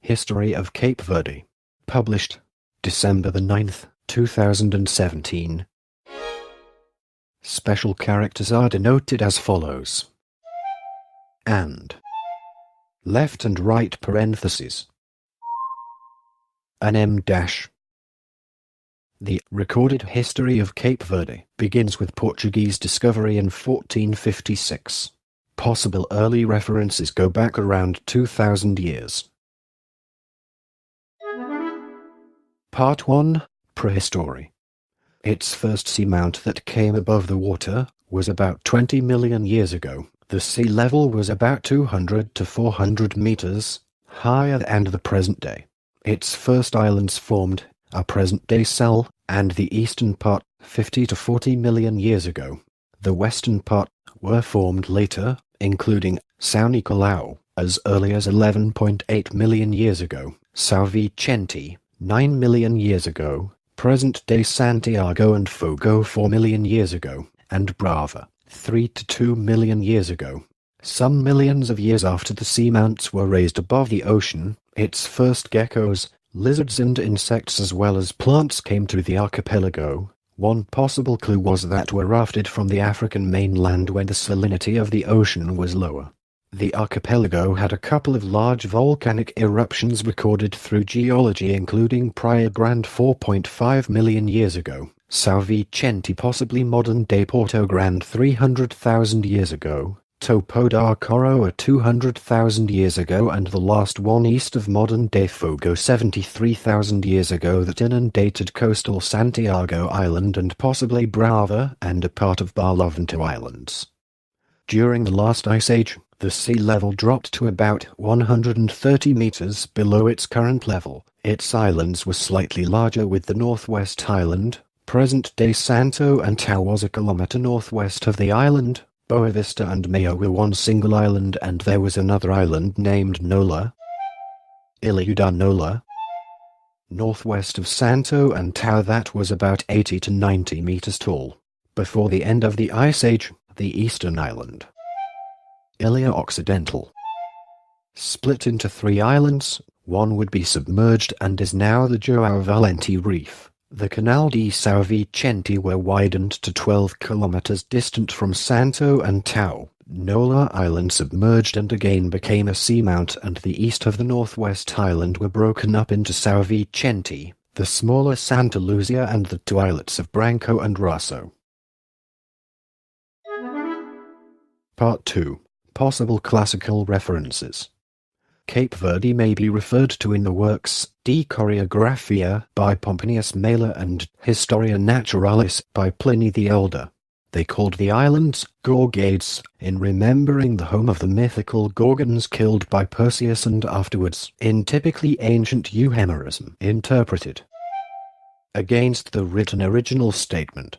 History of Cape Verde. Published December the 9th, 2017. Special characters are denoted as follows. And. Left and right parentheses. An M dash. The recorded history of Cape Verde begins with Portuguese discovery in 1456. Possible early references go back around 2,000 years. Part 1. Prehistory. Its first seamount that came above the water was about 20 million years ago. The sea level was about 200 to 400 meters higher than the present day. Its first islands formed are present-day Sal and the eastern part 50 to 40 million years ago. The western part were formed later, including São Nicolau, as early as 11.8 million years ago, São Vicente, 9 million years ago, present-day Santiago and Fogo 4 million years ago, and Brava, 3 to 2 million years ago. Some millions of years after the seamounts were raised above the ocean, its first geckos, lizards and insects as well as plants came to the archipelago. One possible clue was that were rafted from the African mainland when the salinity of the ocean was lower. The archipelago had a couple of large volcanic eruptions recorded through geology, including Praia Grande 4.5 million years ago, São Vicente possibly modern-day Porto Grande 300,000 years ago, Topo da Coroa 200,000 years ago, and the last one east of modern-day Fogo 73,000 years ago that inundated coastal Santiago Island and possibly Brava and a part of Barlavento Islands. During the last ice age, the sea level dropped to about 130 meters below its current level. Its islands were slightly larger, with the northwest island, present-day Santo Antão, was a kilometer northwest of the island. Boa Vista and Maio were one single island, and there was another island named Nola, Ilha da Nola, northwest of Santo Antão that was about 80 to 90 meters tall. Before the end of the Ice Age, the eastern island, Ilha Occidental, split into 3 islands. One would be submerged and is now the João Valente Reef. The Canal de São Vicente were widened to 12 kilometers distant from Santo Antão. Nola Island submerged and again became a seamount, and the east of the northwest island were broken up into São Vicente, the smaller Santa Luzia, and the 2 islets of Branco and Raso. Part 2. Possible classical references. Cape Verde may be referred to in the works De Choreographia by Pomponius Mela and Historia Naturalis by Pliny the Elder. They called the islands Gorgades in remembering the home of the mythical Gorgons killed by Perseus and afterwards in typically ancient euhemerism interpreted against the written original statement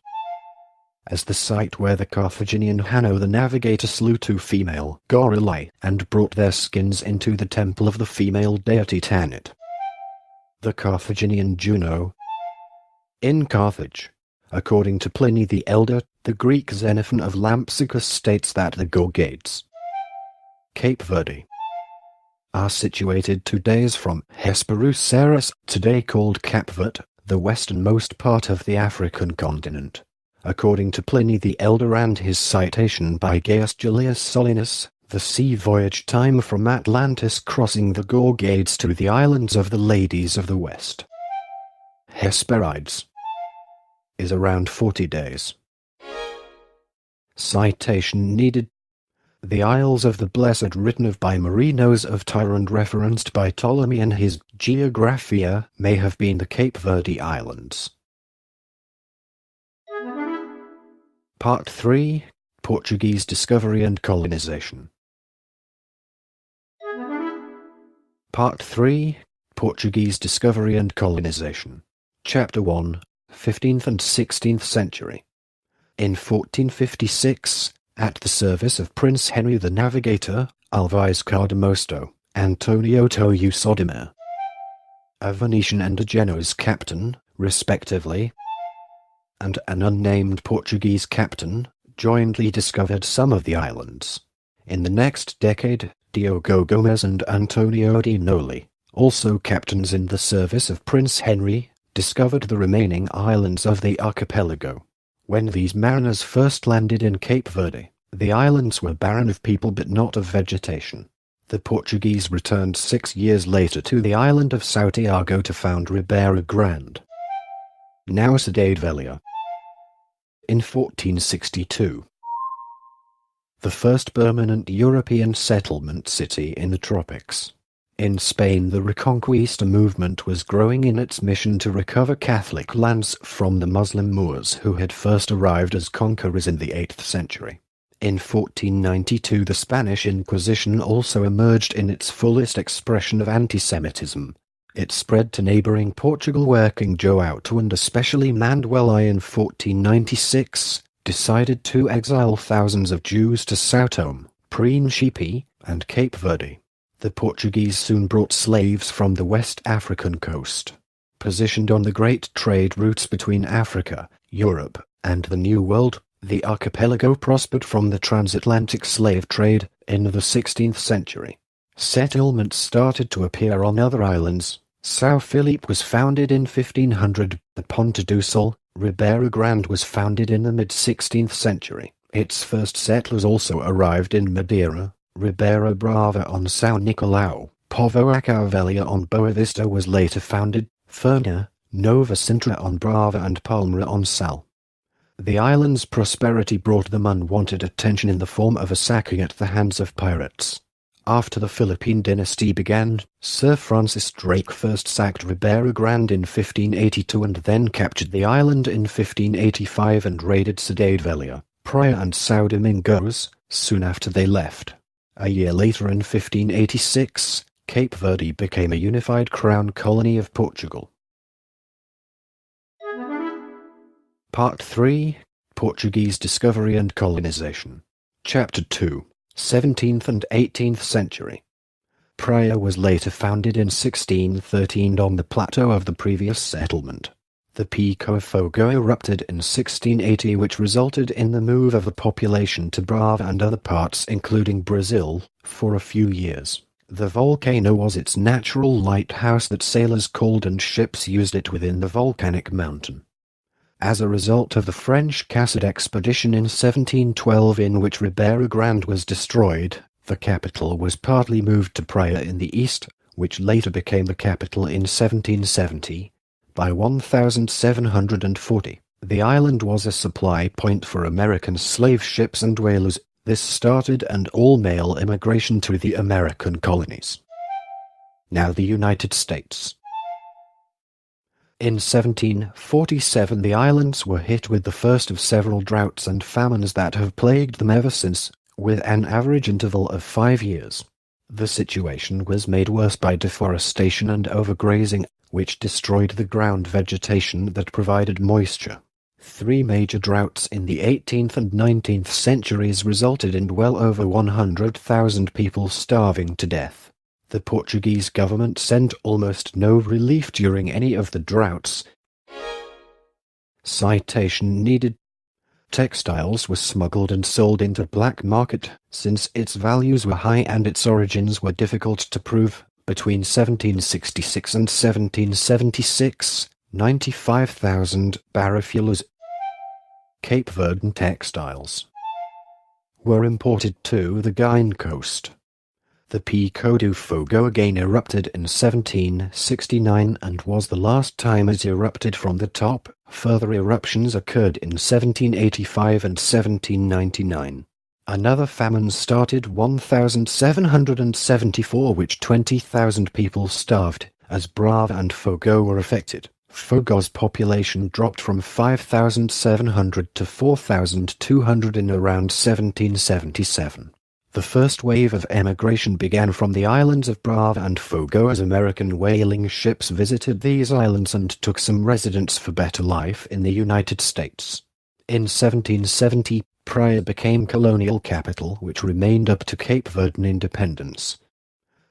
as the site where the Carthaginian Hanno the navigator slew 2 female gorillae and brought their skins into the temple of the female deity Tanit, the Carthaginian Juno, in Carthage. According to Pliny the Elder, the Greek Xenophon of Lampsacus states that the Gorgades, Cape Verde, are situated 2 days from Hesperus, today called Cap Verde, the westernmost part of the African continent. According to Pliny the Elder and his citation by Gaius Julius Solinus, the sea voyage time from Atlantis crossing the Gorgades to the islands of the Ladies of the West, Hesperides, is around 40 days. Citation needed. The Isles of the Blessed, written of by Marinos of Tyre and referenced by Ptolemy in his Geographia, may have been the Cape Verde Islands. Part 3. Portuguese discovery and colonization. Part 3. Portuguese discovery and colonization. Chapter 1. 15th and 16th century. In 1456, at the service of Prince Henry the Navigator, Alvise Cardamosto, Antonio Toyu Sodimir, a Venetian and a Genoese captain, respectively, and an unnamed Portuguese captain, jointly discovered some of the islands. In the next decade, Diogo Gomes and Antonio di Noli, Also captains in the service of Prince Henry, discovered the remaining islands of the archipelago. When these mariners first landed in Cape Verde, the islands were barren of people but not of vegetation. The Portuguese returned 6 years later to the island of São Tiago to found Ribeira Grande, now Cidade Velha, in 1462. The first permanent European settlement city in the tropics. In Spain, the Reconquista movement was growing in its mission to recover Catholic lands from the Muslim Moors who had first arrived as conquerors in the 8th century. In 1492, the Spanish Inquisition also emerged in its fullest expression of anti-Semitism. It spread to neighboring Portugal, where King João and especially Manuel I in 1496 decided to exile thousands of Jews to São Tomé, Príncipe, and Cape Verde. The Portuguese soon brought slaves from the West African coast. Positioned on the great trade routes between Africa, Europe, and the New World, the archipelago prospered from the transatlantic slave trade in the 16th century. Settlements started to appear on other islands. São Filipe was founded in 1500. The Ponta do Sol, Ribeira Grande was founded in the mid-16th century. Its first settlers also arrived in Madeira. Ribeira Brava on São Nicolau, Povoação Velha on Boa Vista was later founded, Furna, Nova Sintra on Brava and Palmera on Sal. The island's prosperity brought them unwanted attention in the form of a sacking at the hands of pirates. After the Philippine dynasty began, Sir Francis Drake first sacked Ribeira Grande in 1582 and then captured the island in 1585 and raided Cidade Velha, Praia and São Domingos, soon after they left. A year later, in 1586, Cape Verde became a unified crown colony of Portugal. Part 3. Portuguese Discovery and Colonization. Chapter 2. 17th and 18th century. Praia was later founded in 1613 on the plateau of the previous settlement. The Pico of Fogo erupted in 1680, which resulted in the move of the population to Brava and other parts including Brazil, for a few years. The volcano was its natural lighthouse that sailors called and ships used it within the volcanic mountain. As a result of the French Cassard expedition in 1712, in which Ribeira Grande was destroyed, the capital was partly moved to Praia in the east, which later became the capital in 1770. By 1740, the island was a supply point for American slave ships and whalers. This started an all-male immigration to the American colonies. Now the United States. In 1747, the islands were hit with the first of several droughts and famines that have plagued them ever since, with an average interval of 5 years. The situation was made worse by deforestation and overgrazing, which destroyed the ground vegetation that provided moisture. 3 major droughts in the 18th and 19th centuries resulted in well over 100,000 people starving to death. The Portuguese government sent almost no relief during any of the droughts. Citation needed. Textiles were smuggled and sold into black market, since its values were high and its origins were difficult to prove. Between 1766 and 1776, 95,000 barrafulas, Cape Verdean textiles, were imported to the Guiana coast. The Pico do Fogo again erupted in 1769 and was the last time it erupted from the top. Further eruptions occurred in 1785 and 1799. Another famine started 1774, which 20,000 people starved, as Brava and Fogo were affected. Fogo's population dropped from 5,700 to 4,200 in around 1777. The first wave of emigration began from the islands of Brava and Fogo as American whaling ships visited these islands and took some residents for better life in the United States. In 1770, Praia became colonial capital, which remained up to Cape Verdean independence.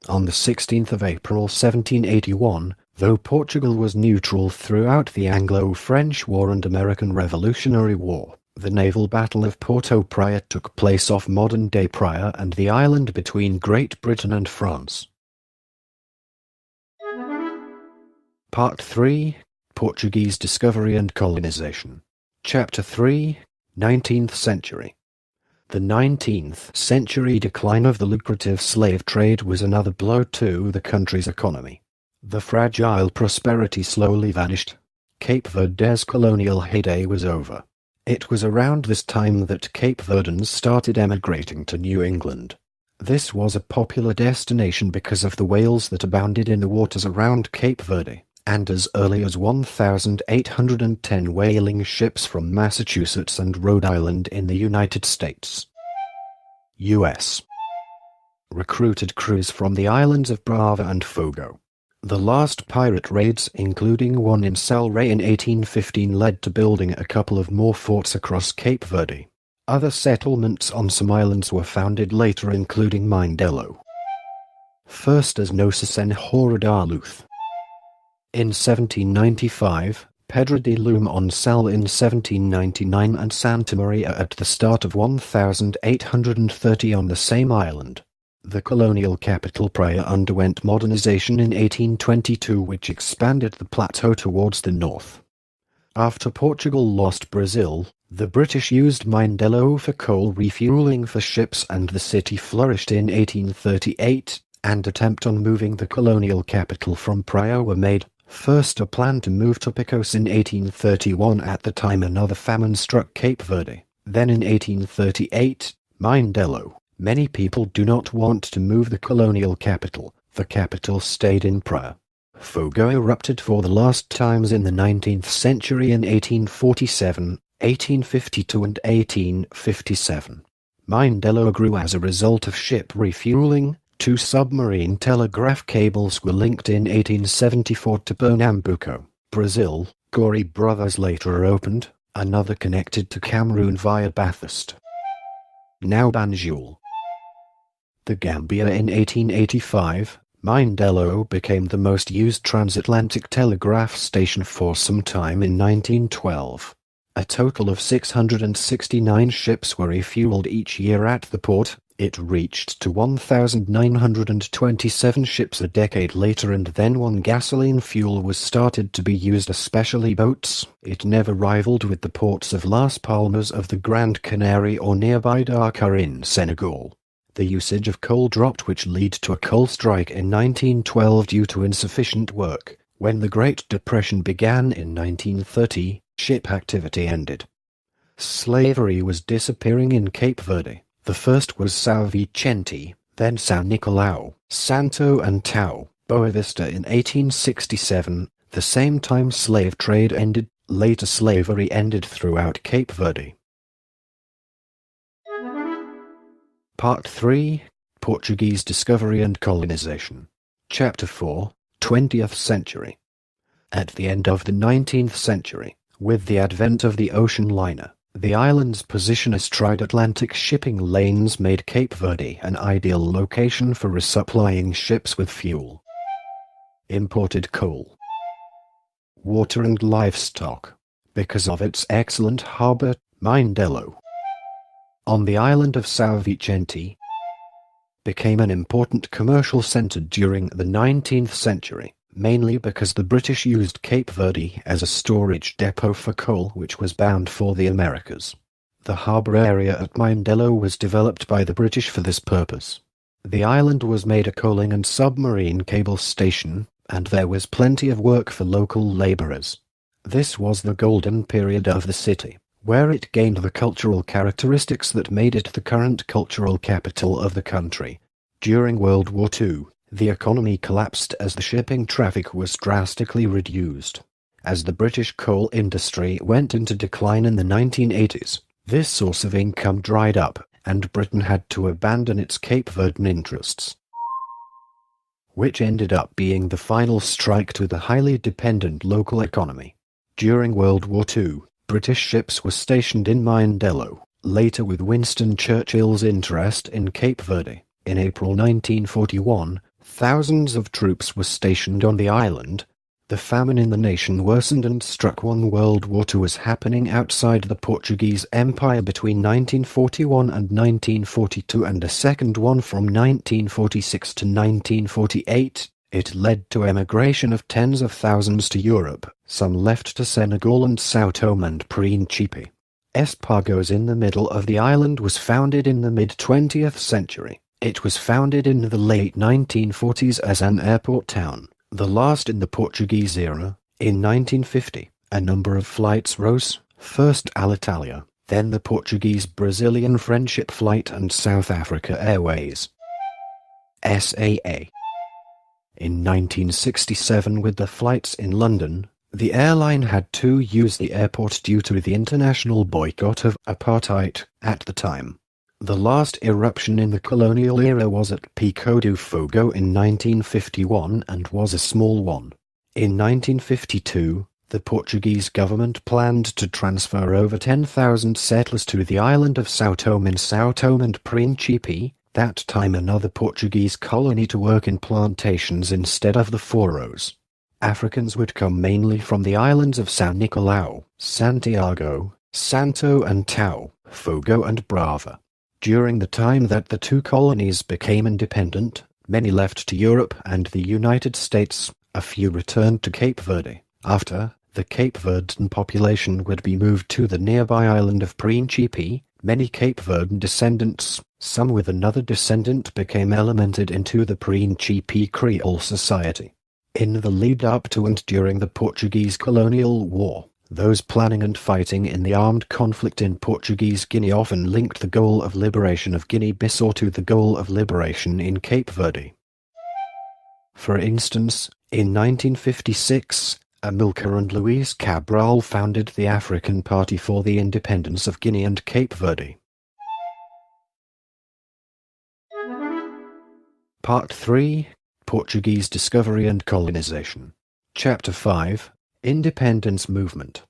On the 16th of April 1781, though Portugal was neutral throughout the Anglo-French War and American Revolutionary War, the naval battle of Porto Praia took place off modern-day Praia and the island between Great Britain and France. Part 3, Portuguese Discovery and Colonization. Chapter 3, 19th Century. The 19th century decline of the lucrative slave trade was another blow to the country's economy. The fragile prosperity slowly vanished. Cape Verde's colonial heyday was over. It was around this time that Cape Verdeans started emigrating to New England. This was a popular destination because of the whales that abounded in the waters around Cape Verde, and as early as 1810 whaling ships from Massachusetts and Rhode Island in the United States, U.S., recruited crews from the islands of Brava and Fogo. The last pirate raids, including one in Salray in 1815, led to building a couple of more forts across Cape Verde. Other settlements on some islands were founded later, including Mindelo, first as Gnosis and Horadaleuth. In 1795, Pedro de Luma on Sal in 1799, and Santa Maria at the start of 1830 on the same island. The colonial capital Praia underwent modernization in 1822, which expanded the plateau towards the north. After Portugal lost Brazil, the British used Mindelo for coal refueling for ships, and the city flourished in 1838, and attempts on moving the colonial capital from Praia were made. First a plan to move to Picos in 1831. At the time another famine struck Cape Verde. Then in 1838, Mindelo. Many people do not want to move the colonial capital. The capital stayed in Praia. Fogo erupted for the last times in the 19th century in 1847, 1852 and 1857. Mindelo grew as a result of ship refueling. 2 submarine telegraph cables were linked in 1874 to Pernambuco, Brazil. Gory Brothers later opened, another connected to Cameroon via Bathurst, now Banjul. The Gambia in 1885, Mindelo became the most used transatlantic telegraph station for some time in 1912. A total of 669 ships were refueled each year at the port. It reached to 1,927 ships a decade later, and then when gasoline fuel was started to be used, especially boats, it never rivaled with the ports of Las Palmas of the Grand Canary or nearby Dakar in Senegal. The usage of coal dropped, which led to a coal strike in 1912 due to insufficient work. When the Great Depression began in 1930, ship activity ended. Slavery was disappearing in Cape Verde. The first was São Vicente, then São Nicolau, Santo Antão, Boa Vista in 1867. The same time slave trade ended. Later slavery ended throughout Cape Verde. Part 3, Portuguese Discovery and Colonization. Chapter 4, 20th Century. At the end of the 19th century, with the advent of the ocean liner, the island's position as transatlantic shipping lanes made Cape Verde an ideal location for resupplying ships with fuel, imported coal, water and livestock. Because of its excellent harbor, Mindelo, on the island of São Vicente, became an important commercial center during the 19th century. Mainly because the British used Cape Verde as a storage depot for coal which was bound for the Americas. The harbour area at Mindelo was developed by the British for this purpose. The island was made a coaling and submarine cable station, and there was plenty of work for local labourers. This was the golden period of the city, where it gained the cultural characteristics that made it the current cultural capital of the country. During World War II, the economy collapsed as the shipping traffic was drastically reduced. As the British coal industry went into decline in the 1980s, this source of income dried up, and Britain had to abandon its Cape Verdean interests, which ended up being the final strike to the highly dependent local economy. During World War II, British ships were stationed in Mindelo, later with Winston Churchill's interest in Cape Verde. In April 1941, thousands of troops were stationed on the island. The famine in the nation worsened and struck. One World War II was happening outside the Portuguese Empire between 1941 and 1942, and a second one from 1946 to 1948, It led to emigration of tens of thousands to Europe, some left to Senegal and São Tomé and Príncipe. Espagos in the middle of the island was founded in the mid-20th century. It was founded in the late 1940s as an airport town, the last in the Portuguese era. In 1950, a number of flights rose, first Alitalia, then the Portuguese-Brazilian Friendship Flight and South Africa Airways. SAA. In 1967, with the flights in London, the airline had to use the airport due to the international boycott of apartheid at the time. The last eruption in the colonial era was at Pico do Fogo in 1951 and was a small one. In 1952, the Portuguese government planned to transfer over 10,000 settlers to the island of São Tomé and Príncipe, that time another Portuguese colony, to work in plantations instead of the Foros. Africans would come mainly from the islands of São Nicolau, Santiago, Santo Antão, Fogo and Brava. During the time that the two colonies became independent, many left to Europe and the United States, a few returned to Cape Verde. After, the Cape Verdean population would be moved to the nearby island of Príncipe. Many Cape Verdean descendants, some with another descendant, became elemented into the Príncipe Creole society. In the lead-up to and during the Portuguese colonial war, those planning and fighting in the armed conflict in Portuguese Guinea often linked the goal of liberation of Guinea-Bissau to the goal of liberation in Cape Verde. For instance, in 1956, Amilcar and Luis Cabral founded the African Party for the Independence of Guinea and Cape Verde. Part 3. Portuguese Discovery and Colonization. Chapter 5. Independence Movement.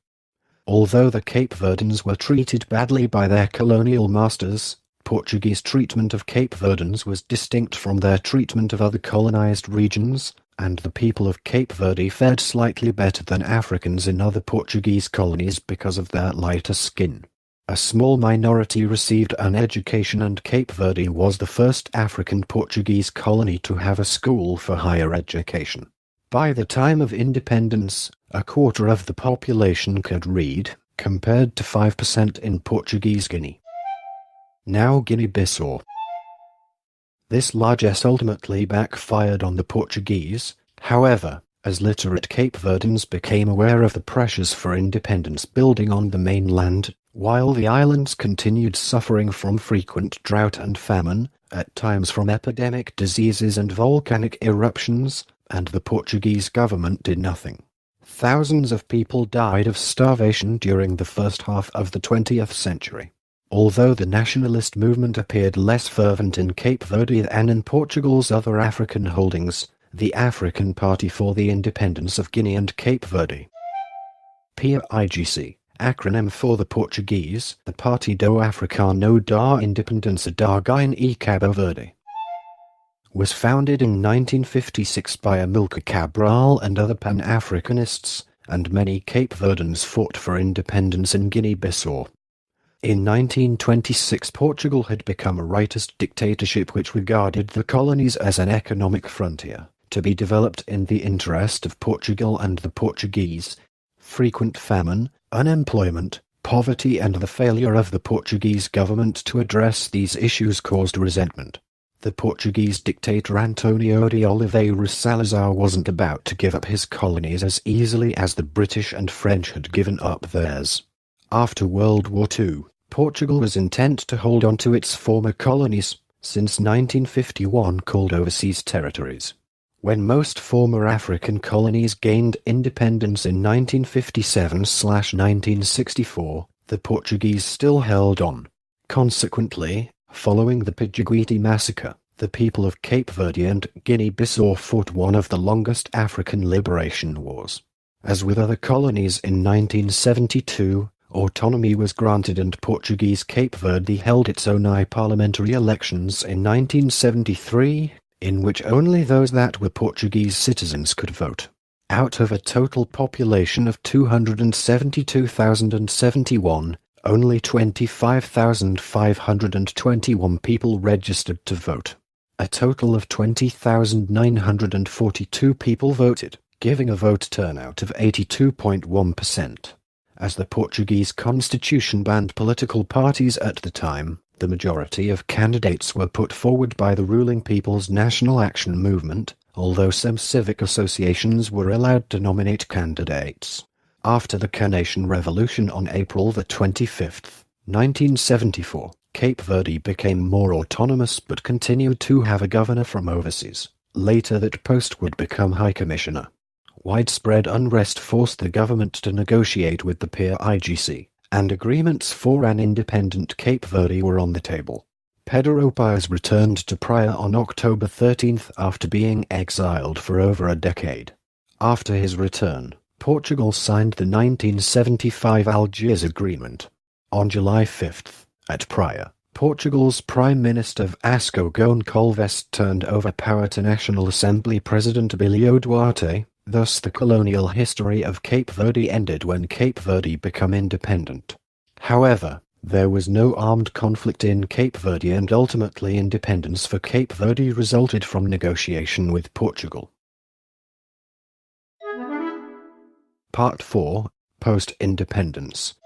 Although the Cape Verdeans were treated badly by their colonial masters, Portuguese treatment of Cape Verdeans was distinct from their treatment of other colonized regions, and the people of Cape Verde fared slightly better than Africans in other Portuguese colonies because of their lighter skin. A small minority received an education, and Cape Verde was the first African Portuguese colony to have a school for higher education. By the time of independence, a quarter of the population could read, compared to 5% in Portuguese Guinea. Now Guinea-Bissau. This largesse ultimately backfired on the Portuguese, however, as literate Cape Verdeans became aware of the pressures for independence building on the mainland, while the islands continued suffering from frequent drought and famine, at times from epidemic diseases and volcanic eruptions, and the Portuguese government did nothing. Thousands of people died of starvation during the first half of the 20th century. Although the nationalist movement appeared less fervent in Cape Verde than in Portugal's other African holdings, the African Party for the Independence of Guinea and Cape Verde, PAIGC, acronym for the Portuguese, the Partido Africano da Independencia da Guiana e Cabo Verde, was founded in 1956 by Amilcar Cabral and other Pan-Africanists, and many Cape Verdeans fought for independence in Guinea-Bissau. In 1926, Portugal had become a rightist dictatorship which regarded the colonies as an economic frontier, to be developed in the interest of Portugal and the Portuguese. Frequent famine, unemployment, poverty and the failure of the Portuguese government to address these issues caused resentment. The Portuguese dictator António de Oliveira Salazar wasn't about to give up his colonies as easily as the British and French had given up theirs. After World War II, Portugal was intent to hold on to its former colonies, since 1951 called overseas territories. When most former African colonies gained independence in 1957/1964, the Portuguese still held on. Consequently, following the Pijiguiti massacre, the people of Cape Verde and Guinea-Bissau fought one of the longest African liberation wars. As with other colonies in 1972, autonomy was granted and Portuguese Cape Verde held its own parliamentary elections in 1973, in which only those that were Portuguese citizens could vote. Out of a total population of 272,071, only 25,521 people registered to vote. A total of 20,942 people voted, giving a vote turnout of 82.1%. As the Portuguese constitution banned political parties at the time, the majority of candidates were put forward by the ruling People's National Action Movement, although some civic associations were allowed to nominate candidates. After the Carnation Revolution on April 25, 1974, Cape Verde became more autonomous but continued to have a governor from overseas. Later that post would become High Commissioner. Widespread unrest forced the government to negotiate with the PAIGC, and agreements for an independent Cape Verde were on the table. Pedro Paes returned to Praia on October 13 after being exiled for over a decade. After his return, Portugal signed the 1975 Algiers Agreement. On July 5, at Praia, Portugal's Prime Minister Vasco Gonçalves turned over power to National Assembly President Abilio Duarte. Thus the colonial history of Cape Verde ended when Cape Verde became independent. However, there was no armed conflict in Cape Verde, and ultimately independence for Cape Verde resulted from negotiation with Portugal. Part 4. Post-Independence.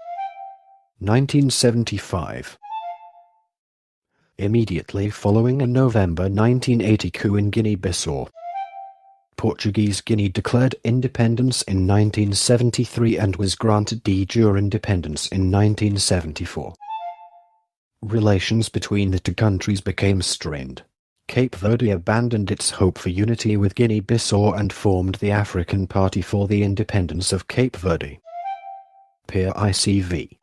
1975. Immediately following a November 1980 coup in Guinea-Bissau, Portuguese Guinea declared independence in 1973 and was granted de jure independence in 1974. Relations between the two countries became strained. Cape Verde abandoned its hope for unity with Guinea-Bissau and formed the African Party for the Independence of Cape Verde, PAICV.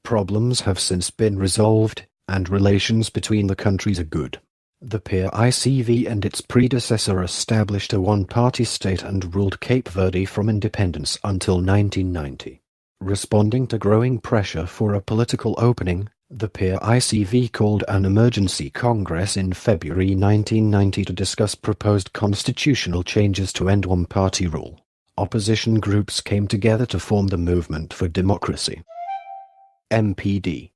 Problems have since been resolved, and relations between the countries are good. The PAICV and its predecessor established a one-party state and ruled Cape Verde from independence until 1990. Responding to growing pressure for a political opening, the PAICV called an emergency congress in February 1990 to discuss proposed constitutional changes to end one-party rule. Opposition groups came together to form the Movement for Democracy, MPD,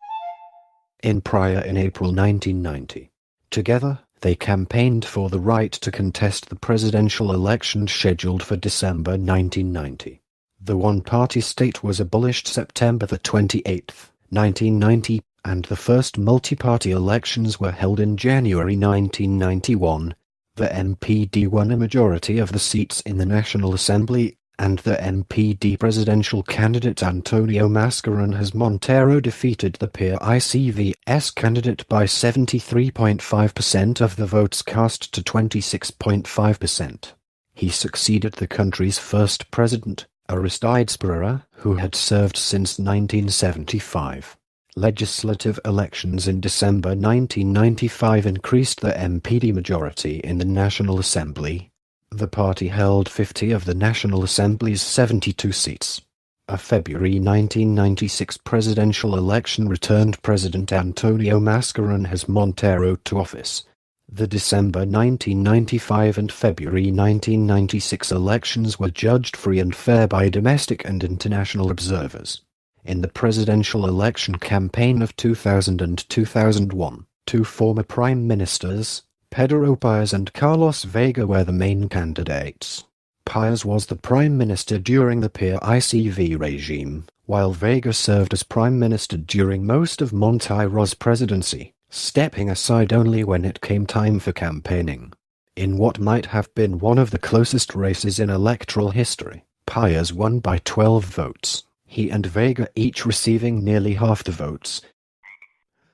in Praia in April 1990. Together, they campaigned for the right to contest the presidential election scheduled for December 1990. The one-party state was abolished September 28, 1990, and the first multi-party elections were held in January 1991. The MPD won a majority of the seats in the National Assembly, and the MPD presidential candidate Antonio Mascarenhas Monteiro defeated the PAICV's candidate by 73.5% of the votes cast to 26.5%. He succeeded the country's first president, Aristides Pereira, who had served since 1975. Legislative elections in December 1995 increased the MPD majority in the National Assembly. The party held 50 of the National Assembly's 72 seats. A February 1996 presidential election returned President Antonio Mascarenhas Monteiro to office. The December 1995 and February 1996 elections were judged free and fair by domestic and international observers. In the presidential election campaign of 2000 and 2001, two former prime ministers, Pedro Paes and Carlos Veiga, were the main candidates. Paes was the prime minister during the PAICV regime, while Veiga served as prime minister during most of Monteiro's presidency, stepping aside only when it came time for campaigning. In what might have been one of the closest races in electoral history, Paes won by 12 votes, he and Veiga each receiving nearly half the votes.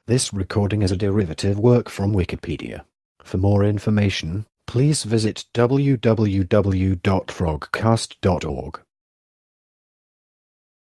This recording is a derivative work from Wikipedia. For more information, please visit www.frogcast.org.